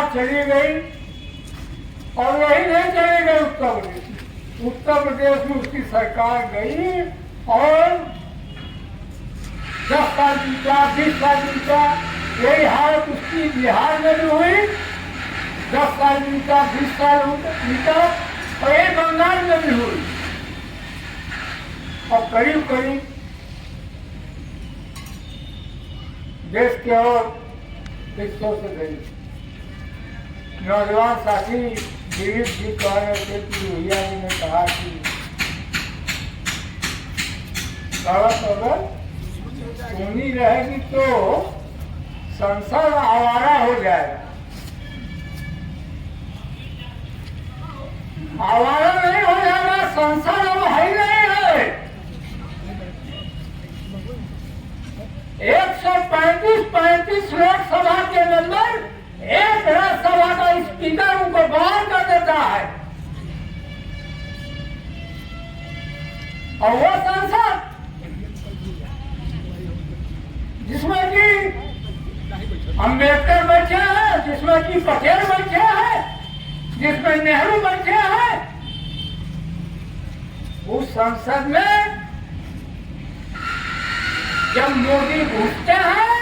बिहार चली गई और वही नहीं चली गई उत्तर प्रदेश। उत्तर प्रदेश में उसकी सरकार गई और 10 साल जीता, 20 साल जीता। यही हालत उसकी बिहार में भी हुई। 10 साल जीता, 20 साल जीता और ये बंगाल में भी हुई। और करीब करीब देश के और हिस्सों से गई। नौजवान साथी दिलीप जी कह रहे थे कि भैया जी ने कहा कि अगर सुनी रहेगी तो संसद आवारा हो जाएगा। आवारा नहीं हो जाएगा, संसद अब है ही नहीं है। 135 लोकसभा के मेंबर, एक राज्यसभा का स्पीकर उनको बाहर कर देता है और वो संसद जिसमें कि अम्बेडकर बैठे हैं, जिसमें कि पटेल बैठे हैं, जिसमें नेहरू बैठे हैं, उस संसद में जब मोदी घुसते हैं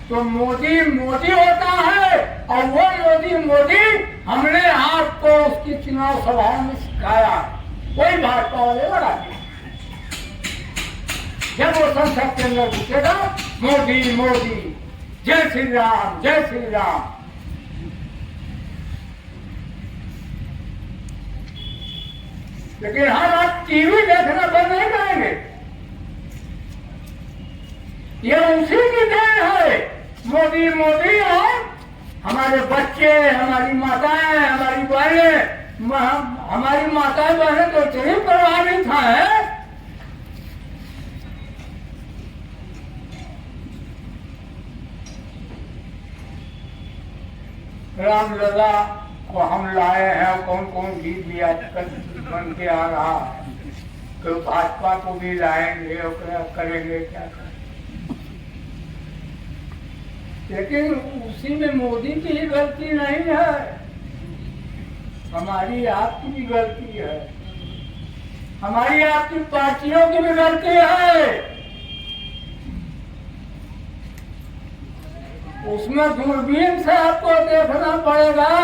तो मोदी मोदी होता है। और वो मोदी हमने आपको उसकी चुनाव सभाओं में सिखाया। कोई भाजपा वाले लड़ा दिया। जब वो संसद के अंदर घुसेगा, मोदी मोदी, जय श्री राम, जय श्री राम। लेकिन हम आप टीवी देखना बंद नहीं करेंगे। ये उसी की देन है। मोदी मोदी और हमारे बच्चे, हमारी माताएं, हमारी बहनें, हमारी माताएं बहनें तो इतनी प्रभावित हैं। रामलला को हम लाए हैं, कौन कौन गीत भी आजकल बन के आ रहा है। तो भाजपा को भी लाएंगे और करेंगे क्या करें। लेकिन उसी में मोदी की ही गलती नहीं है, हमारी आपकी भी गलती है, हमारी आपकी पार्टियों की भी गलती है। उसमें दूरबीन से आपको देखना पड़ेगा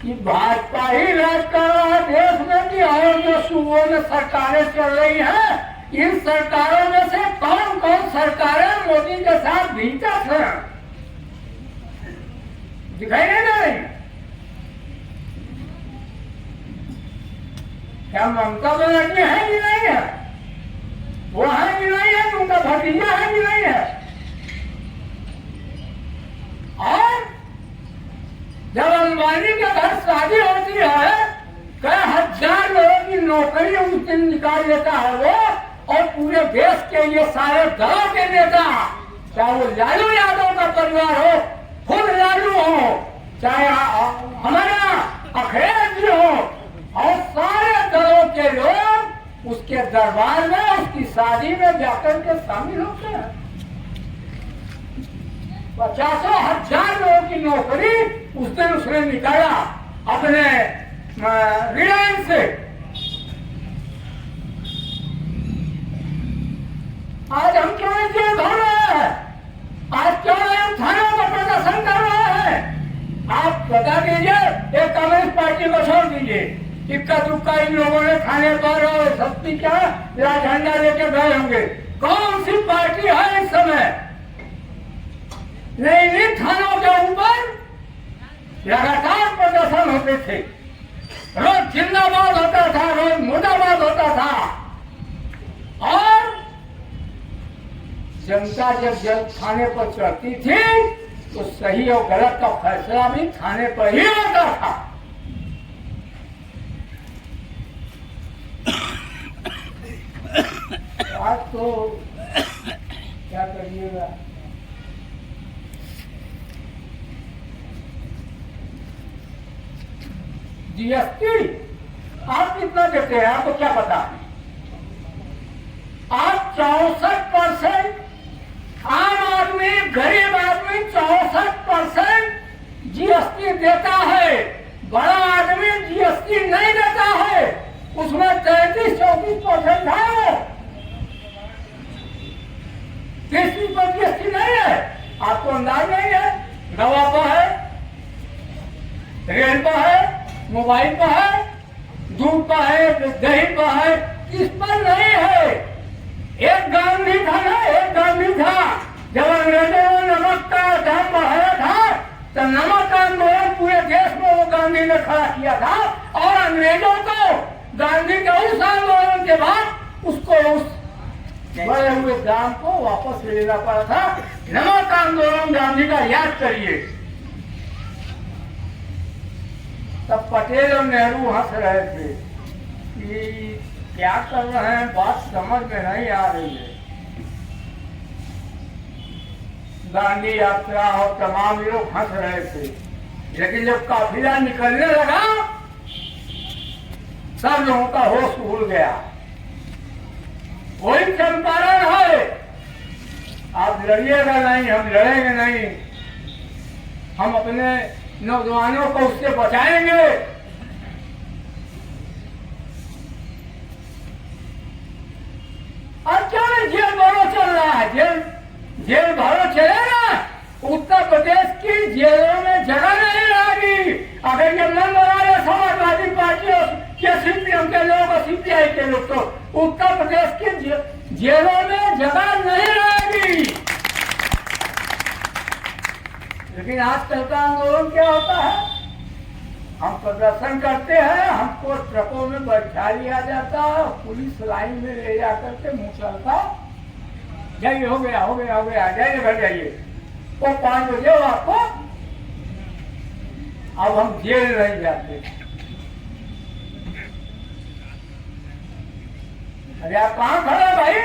कि भाजपा ही राज कर रहा है देश में कि और जो सूबों में सरकारें चल रही हैं, इन सरकारों में से कौन कौन सरकारें मोदी के साथ भीतर थे, दिखाई नहीं दे रही। क्या ममता बनर्जी है कि नहीं है? वो है कि नहीं है? उनका भतीजा है कि नहीं है? और जब अंबानी के घर शादी होती है, कई हजार लोगों की नौकरी उस दिन निकाल लेता है वो। और पूरे देश के ये सारे दलों के नेता, चाहे वो लालू यादव का परिवार हो, खुद लालू हो, चाहे हमारा अखिलेश जी हो, और सारे दलों के लोग उसके दरबार में, उसकी शादी में जाकर के शामिल होते हैं। 50,000 लोगों की नौकरी उस दिन उसने निकाला अपने रिलायंस से। आज हम क्यों नहीं जेल भर रहे हैं? आज क्यों नहीं थानों पर प्रदर्शन कर रहे हैं? आप बता दीजिए, एक कम्युनिस्ट पार्टी को छोड़ दीजिए, इक्का दुक्का इन लोगों ने थाने पर और सस्ती क्या लाल झंडा लेके गए होंगे। कौन सी पार्टी है इस समय? नहीं, थानों के ऊपर लगातार प्रदर्शन होते थे, रोज जिंदाबाद होता था, रोज मुर्दाबाद होता था। और जनता जब थाने पर चढ़ती थी तो सही और गलत का फैसला भी थाने पर ही होता था। आज तो क्या करिएगा। जीएसटी आप कितना देते हैं? आपको क्या पता? आप 64%, आम आदमी, गरीब आदमी 64% जीएसटी देता है, बड़ा आदमी जीएसटी नहीं देता है, उसमें 33-34% है, 30 पर जीएसटी नहीं है। आपको अंदाज नहीं है? दवा पर है, रेल पर है, मोबाइल पर है, दूध पर है, दही पर है, किस पर नहीं है? एक गांधी था ना, एक गांधी था, जब अंग्रेजों ने नमक का दाम बढ़ाया था तो नमक का आंदोलन पूरे देश में वो गांधी ने खड़ा किया था, और अंग्रेजों को गांधी के उस आंदोलन के बाद उसको उस बढ़े हुए दाम को वापस लेना पड़ा था। नमक आंदोलन गांधी का याद करिए। तब पटेल और नेहरू हंस रहे थे कि क्या कर रहे हैं, बात समझ में नहीं आ रही है। गांधी यात्रा और तमाम लोग हंस रहे थे, लेकिन जब काफिला निकलने लगा सब लोगों का होश उड़ गया। वही चंपारण है, आप लड़िएगा नहीं, हम लड़ेंगे नहीं, हम अपने नौजवानों को उससे बचाएंगे। और क्या जेल भरो चल रहा है, जेल भरो चलेगा। उत्तर प्रदेश की जेलों में जगह नहीं रहेगी। अगर ये मन बना रहे समाजवादी पार्टी के सीपीएम के लोग और सीपीआई के लोग, तो उत्तर प्रदेश की जेलों में जगह नहीं रहेगी। लेकिन आजकल का आंदोलन क्या होता है, हम प्रदर्शन करते हैं, हमको ट्रकों में बैठा लिया जाता है, पुलिस लाइन में ले जाकर के मुँह चलता, जाइए हो गया हो गया हो गया, जाइए घर जाइए, वो 5 बजे आपको। अब हम जेल नहीं जाते। अरे आप कहाँ खड़े भाई,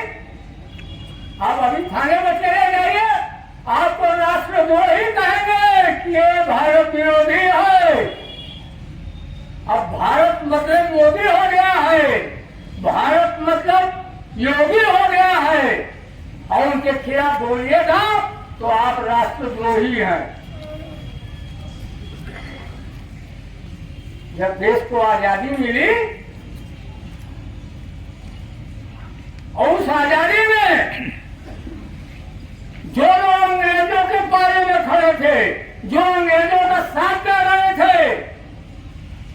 आप अभी थाने में चले जाइए, आपको राष्ट्रद्रोही कहेंगे कि ये भारत विरोधी है। अब भारत मतलब मोदी हो गया है, भारत मतलब योगी हो गया है, और उनके खिलाफ बोलिएगा तो आप राष्ट्रद्रोही हैं। जब देश को आजादी मिली और उस आजादी में जो लोग अंग्रेजों के बारे में खड़े थे, जो अंग्रेजों का साथ दे रहे थे,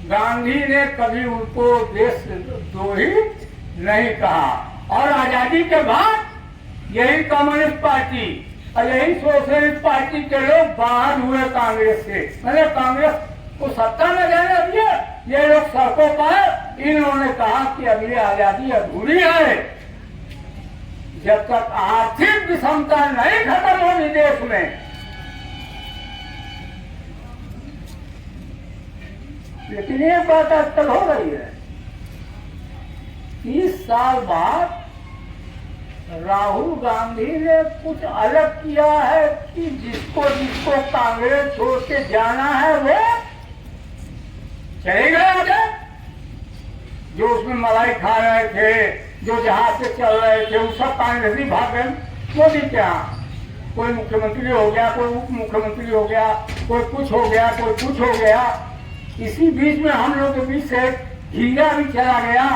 गांधी ने कभी उनको देशद्रोही नहीं कहा। और आजादी के बाद यही कम्युनिस्ट पार्टी और यही सोशलिस्ट पार्टी के लोग बाहर हुए कांग्रेस से, मैंने कांग्रेस को सत्ता में जाने दिए, ये लोग सड़कों पर इन्होंने कहा कि अभी आजादी अधूरी है। जब तक आर्थिक विषमता नहीं खत्म होगी देश में, लेकिन ये बात आजकल हो रही है। 30 साल बाद राहुल गांधी ने कुछ अलग किया है कि जिसको जिसको कांग्रेस छोड़ के जाना है वो चले गए आगे। जो उसमें मलाई खा रहे थे, जो जहाज से चल रहे थे, वो सब कांग्रेसी भाग गए मोदी के यहाँ। कोई मुख्यमंत्री हो गया, कोई उप मुख्यमंत्री हो गया, कोई कुछ हो गया, कोई कुछ हो गया। इसी बीच में हम लोग के बीच से हीरा भी चला गया।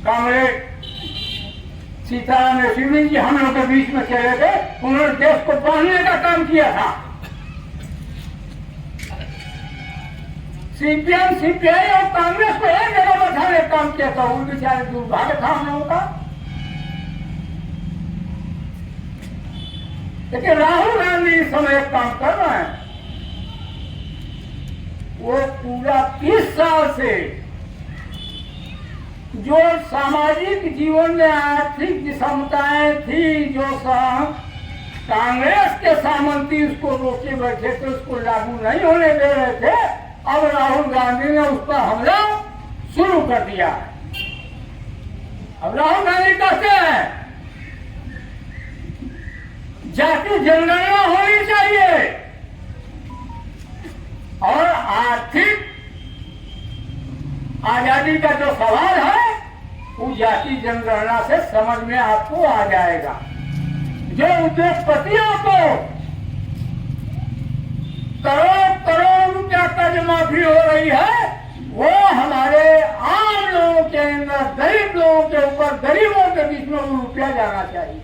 कांग्रेस सीताराम येचुरी जी हम लोग के बीच में चले थे, उन्होंने देश को बांधने का काम किया था। सीपीएम, सीपीआई और कांग्रेस को एक जगह बैठाने का काम किया था। वो बेचारे दुर्भाग्य था हम लोगों का। लेकिन राहुल गांधी इस समय एक काम कर रहे हैं, वो पूरा 30 साल से जो सामाजिक जीवन में आर्थिक विषमताएं थी, जो कांग्रेस के सामंती उसको रोके बैठे थे, उसको लागू नहीं होने दे रहे थे, अब राहुल गांधी ने उस पर हमला शुरू कर दिया। अब राहुल गांधी कहते हैं जाति जनगणना होनी चाहिए और आर्थिक आजादी का जो सवाल है वो जाति जनगणना से समझ में आपको आ जाएगा। जो उद्योगपतियों को करोड़ माफी हो रही है वो हमारे आम लोगों के अंदर, गरीब लोगों के ऊपर, गरीबों के बीच में रुपया जाना चाहिए।